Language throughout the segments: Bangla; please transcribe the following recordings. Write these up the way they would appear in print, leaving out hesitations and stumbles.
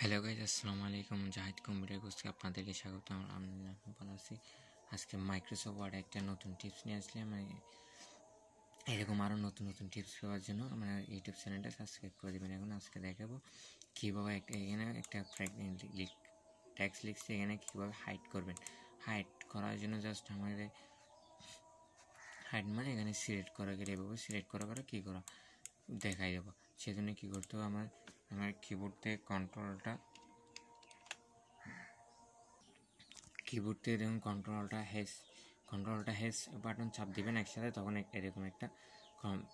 হ্যালো গাইজ, আসসালামু আলাইকুম। জাহিদ কম্পিউটার কোর্সকে আপনাদেরকে স্বাগত। আমি ভালো আছি। আজকে মাইক্রোসফট ওয়ার্ডে একটা নতুন টিপস নিয়ে আসলাম। এরকম আরও নতুন নতুন টিপস পাওয়ার জন্য আমার ইউটিউব চ্যানেলটা সাবস্ক্রাইব করে দেবেন। এখন আজকে দেখাবো কীভাবে এখানে একটা ট্যাক্স লিখছে, এখানে কীভাবে হাইড করবেন। হাইড করার জন্য জাস্ট আমাদের হাইড মানে এখানে সিলেক্ট করা গেলে এভাবে সিলেক্ট করা কী করা দেখাই দেবো। সেজন্য কী করতে হবে, আমার কিবোর্ড থেকে কন্ট্রোলটা দেখুন কন্ট্রোলটা হেস বাটন চাপ দিবেন একসাথে, তখন এরকম একটা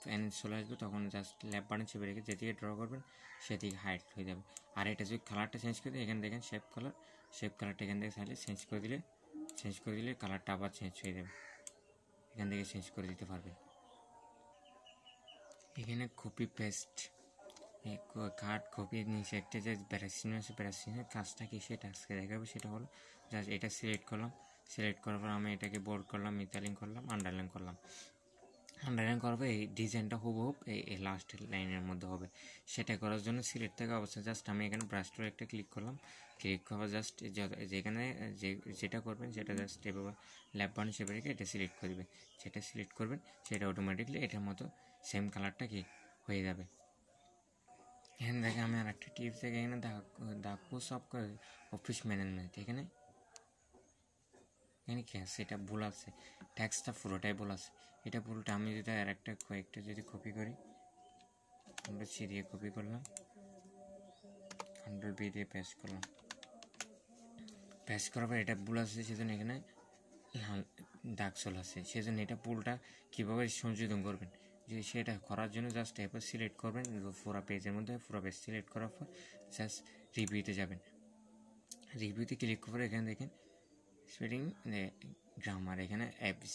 প্যান চলে আসবে। তখন জাস্ট লেফট বাটন চেপে রেখে যেদিকে ড্র করবেন সেদিকে হাইড হয়ে যাবে। আর এটা যদি কালারটা চেঞ্জ করে দিই, এখানে দেখেন শেপ কালারটা এখান থেকে চাইলে চেঞ্জ করে দিলে কালারটা আবার চেঞ্জ হয়ে যাবে। এখান থেকে চেঞ্জ করে দিতে পারবেন। এখানে কপি পেস্ট কার্ড কপি নিচে একটা যে ব্যারাসিনের কাজটা কি সেটা আজকে দেখাবো। সেটা হলো জাস্ট এটা সিলেক্ট করার পর আমি এটাকে বোল্ড করলাম, ইতালিং করলাম, আন্ডারলাইন করার পর এই ডিজাইনটা হুবহুব এই লাস্ট লাইনের মধ্যে হবে। সেটা করার জন্য সিলেক্ট থাকা অবস্থা জাস্ট আমি এখানে ব্রাশ টুলে একটা ক্লিক করার জাস্ট যেখানে যেটা করবেন সেটা জাস্ট এভাবে লেফট বাটন চেপে রেখে এটা সিলেক্ট করবে। যেটা সিলেক্ট করবেন সেটা অটোমেটিকলি এটার মতো সেম কালারটা কি হয়ে যাবে। এখানে দেখে আমি আর একটা টিপস দেখে এখানে দেখো সব অফিস ম্যানেজমেন্ট। এখানে কি আছে, এটা ভুল আছে, ট্যাক্সটা পুরোটাই ভুল আছে। এটা ভুলটা আমি যদি আর একটা কয়েকটা যদি কপি করি, আমরা সি দিয়ে কপি করলাম, কন্ট্রোল বি দিয়ে পেস্ট করলাম। পেস্ট করার পর এটা ভুল আছে, সেজন্য এখানে লাল দাগ চলে আসে। সেজন্য এটা ভুলটা কীভাবে সংশোধন করবেন, যে সেটা করার জন্য জাস্ট এরপর সিলেক্ট করবেন পুরো পেজের মধ্যে, পুরো পেজ সিলেক্ট করার পর জাস্ট রিভিউতে যাবেন। রিভিউতে ক্লিক করে এখানে দেখেন স্পেলিং গ্রামার, এখানে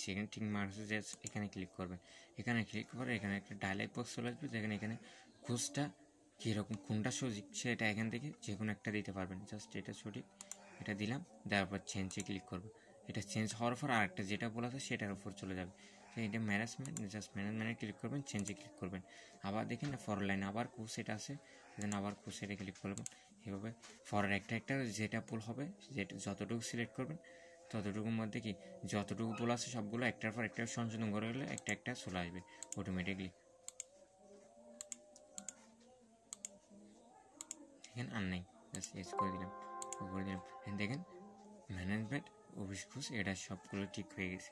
সেকেন্ড ঠিক মার্কস জাস্ট এখানে ক্লিক করবেন। এখানে ক্লিক করে এখানে একটা ডায়লগ বক্স চলে আসবে, যেখানে খোঁজটা কীরকম কোনটা সঠিক সেটা এখান থেকে যে কোনো একটা দিতে পারবেন। জাস্ট এটা সঠিক, এটা দিলাম, দেওয়ার পর চেঞ্জে ক্লিক করবো। এটা চেঞ্জ হওয়ার পর আরেকটা যেটা বলা আছে সেটার উপর চলে যাবে। এটা ম্যানেজমেন্ট, জাস্ট ম্যানেজমেন্টে ক্লিক করবেন, চেঞ্জে ক্লিক করবেন। আবার দেখেন ফর লাইন আবার সেটা আছে, সেজন্য আবার সেটা ক্লিক করবেন। এভাবে ফরের একটা যেটা ভুল হবে, যেটা যতটুকু সিলেক্ট করবেন ততটুকুর মধ্যে যতটুকু ভুল আছে সবগুলো একটার পর একটা সংশোধন করে গেলে একটা চলে আসবে অটোমেটিকলি। দেখেন আর নেই, জাস্ট এস করে দিলাম। দেখেন ম্যানেজমেন্ট অফিস এটা সবগুলো ঠিক হয়ে গেছে।